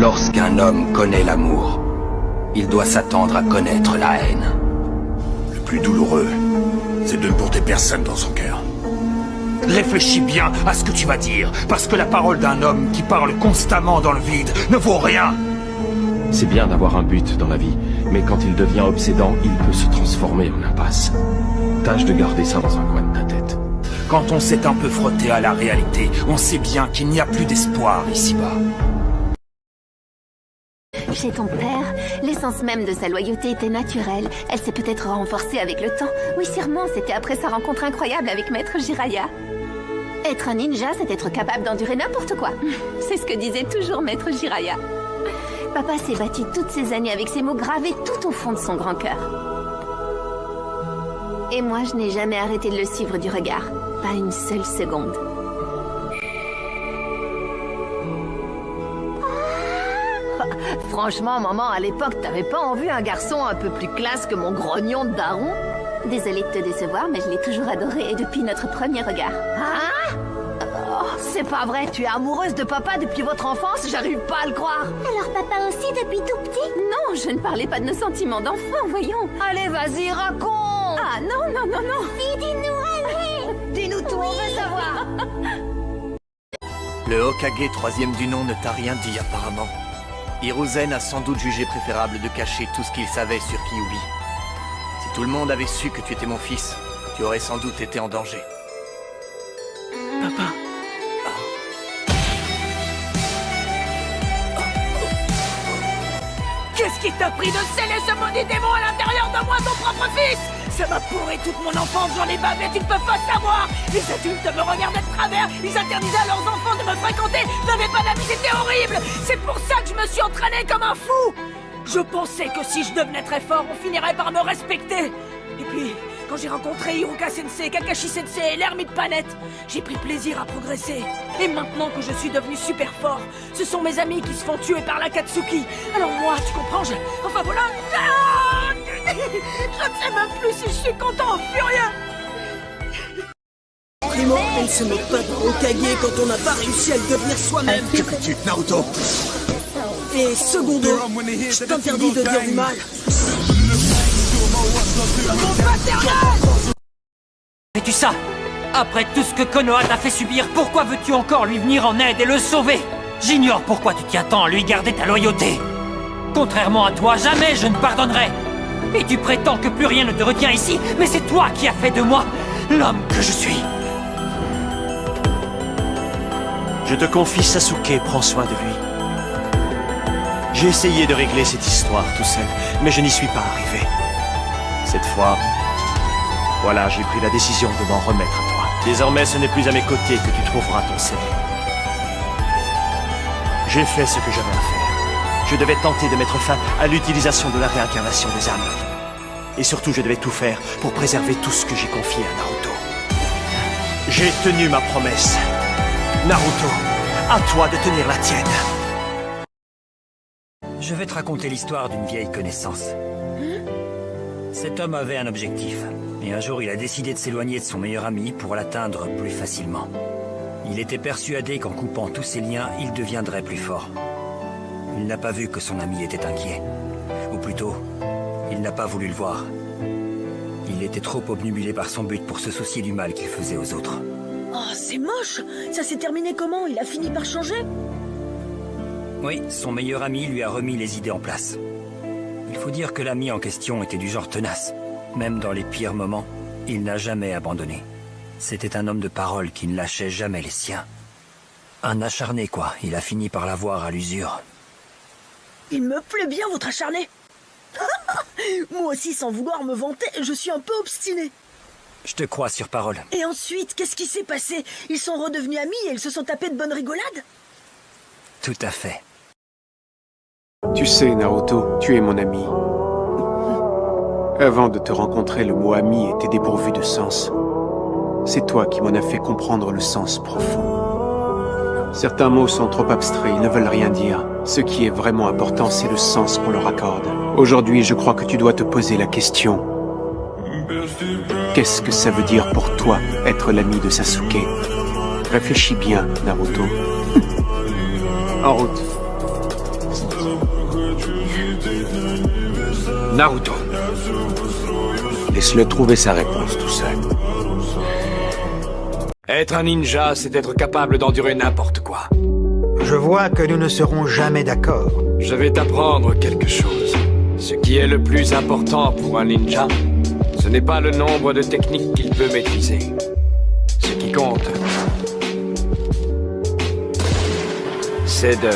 Lorsqu'un homme connaît l'amour, il doit s'attendre à connaître la haine. Le plus douloureux, c'est de ne porter personne dans son cœur. Réfléchis bien à ce que tu vas dire, parce que la parole d'un homme qui parle constamment dans le vide ne vaut rien. C'est bien d'avoir un but dans la vie, mais quand il devient obsédant, il peut se transformer en impasse. Tâche de garder ça dans un coin de ta tête. Quand on s'est un peu frotté à la réalité, on sait bien qu'il n'y a plus d'espoir ici-bas. Chez ton père, l'essence même de sa loyauté était naturelle. Elle s'est peut-être renforcée avec le temps. Oui, sûrement, c'était après sa rencontre incroyable avec Maître Jiraiya. Être un ninja, c'est être capable d'endurer n'importe quoi. C'est ce que disait toujours Maître Jiraiya. Papa s'est battu toutes ces années avec ces mots gravés tout au fond de son grand cœur. Et moi, je n'ai jamais arrêté de le suivre du regard. Pas une seule seconde. Franchement, maman, à l'époque, t'avais pas en vue un garçon un peu plus classe que mon grognon de daron? Désolée de te décevoir, mais je l'ai toujours adoré, et depuis notre premier regard. Hein? Oh, c'est pas vrai, tu es amoureuse de papa depuis votre enfance? J'arrive pas à le croire. Alors papa aussi depuis tout petit? Non, je ne parlais pas de nos sentiments d'enfant, voyons. Allez, vas-y, raconte. Ah non, non, non, non. Si, dis-nous, allez. Dis-nous tout, on veut savoir. Le Hokage troisième du nom ne t'a rien dit apparemment. Hiruzen a sans doute jugé préférable de cacher tout ce qu'il savait sur Kyuubi. Si tout le monde avait su que tu étais mon fils, tu aurais sans doute été en danger. Papa. Qu'est-ce qui t'a pris de sceller ce maudit démon à l'intérieur de moi, ton propre fils? Ça m'a pourri toute mon enfance, j'en ai bavé, tu ne peux pas savoir. Les adultes me regardaient de travers, ils interdisaient à leurs enfants de me fréquenter, je n'avais pas d'amis, c'était horrible. C'est pour ça que je me suis entraîné comme un fou. Je pensais que si je devenais très fort, on finirait par me respecter. Et puis, quand j'ai rencontré Iruka Sensei, Kakashi Sensei et l'ermite Panette, j'ai pris plaisir à progresser. Et maintenant que je suis devenu super fort, ce sont mes amis qui se font tuer par l'Akatsuki. Alors moi, tu comprends, enfin voilà... Ah, je ne sais même plus si je suis content ou furieux. Primo, elle se moque pas de Hokage quand on n'a pas réussi à le devenir soi-même. Que fais-tu, Naruto? Et secondo, je t'interdis de dire du mal. Fais-tu ça? Après tout ce que Konoha t'a fait subir, pourquoi veux-tu encore lui venir en aide et le sauver? J'ignore pourquoi tu tiens tant à lui garder ta loyauté. Contrairement à toi, jamais je ne pardonnerai. Et tu prétends que plus rien ne te retient ici, mais c'est toi qui as fait de moi l'homme que je suis. Je te confie Sasuke, prends soin de lui. J'ai essayé de régler cette histoire tout seul, mais je n'y suis pas arrivé. Cette fois, voilà, j'ai pris la décision de m'en remettre à toi. Désormais, ce n'est plus à mes côtés que tu trouveras ton salut. J'ai fait ce que j'avais à faire. Je devais tenter de mettre fin à l'utilisation de la réincarnation des âmes. Et surtout, je devais tout faire pour préserver tout ce que j'ai confié à Naruto. J'ai tenu ma promesse. Naruto, à toi de tenir la tienne. Je vais te raconter l'histoire d'une vieille connaissance. Cet homme avait un objectif, et un jour il a décidé de s'éloigner de son meilleur ami pour l'atteindre plus facilement. Il était persuadé qu'en coupant tous ses liens, il deviendrait plus fort. Il n'a pas vu que son ami était inquiet. Ou plutôt, il n'a pas voulu le voir. Il était trop obnubilé par son but pour se soucier du mal qu'il faisait aux autres. Oh, c'est moche. Ça s'est terminé comment? Il a fini par changer? Oui, son meilleur ami lui a remis les idées en place. Il faut dire que l'ami en question était du genre tenace. Même dans les pires moments, il n'a jamais abandonné. C'était un homme de parole qui ne lâchait jamais les siens. Un acharné, quoi. Il a fini par l'avoir à l'usure. Il me plaît bien, votre acharné. Moi aussi, sans vouloir me vanter, je suis un peu obstiné. Je te crois sur parole. Et ensuite, qu'est-ce qui s'est passé? Ils sont redevenus amis et ils se sont tapés de bonnes rigolades? Tout à fait. Tu sais, Naruto, tu es mon ami. Avant de te rencontrer, le mot ami était dépourvu de sens. C'est toi qui m'en as fait comprendre le sens profond. Certains mots sont trop abstraits, ils ne veulent rien dire. Ce qui est vraiment important, c'est le sens qu'on leur accorde. Aujourd'hui, je crois que tu dois te poser la question. Qu'est-ce que ça veut dire pour toi, être l'ami de Sasuke? Réfléchis bien, Naruto. En route. Naruto. Laisse-le trouver sa réponse tout seul. Être un ninja, c'est être capable d'endurer n'importe quoi. Je vois que nous ne serons jamais d'accord. Je vais t'apprendre quelque chose. Ce qui est le plus important pour un ninja, ce n'est pas le nombre de techniques qu'il peut maîtriser. Ce qui compte, c'est de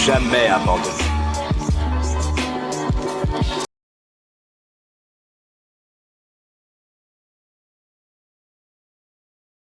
jamais abandonner.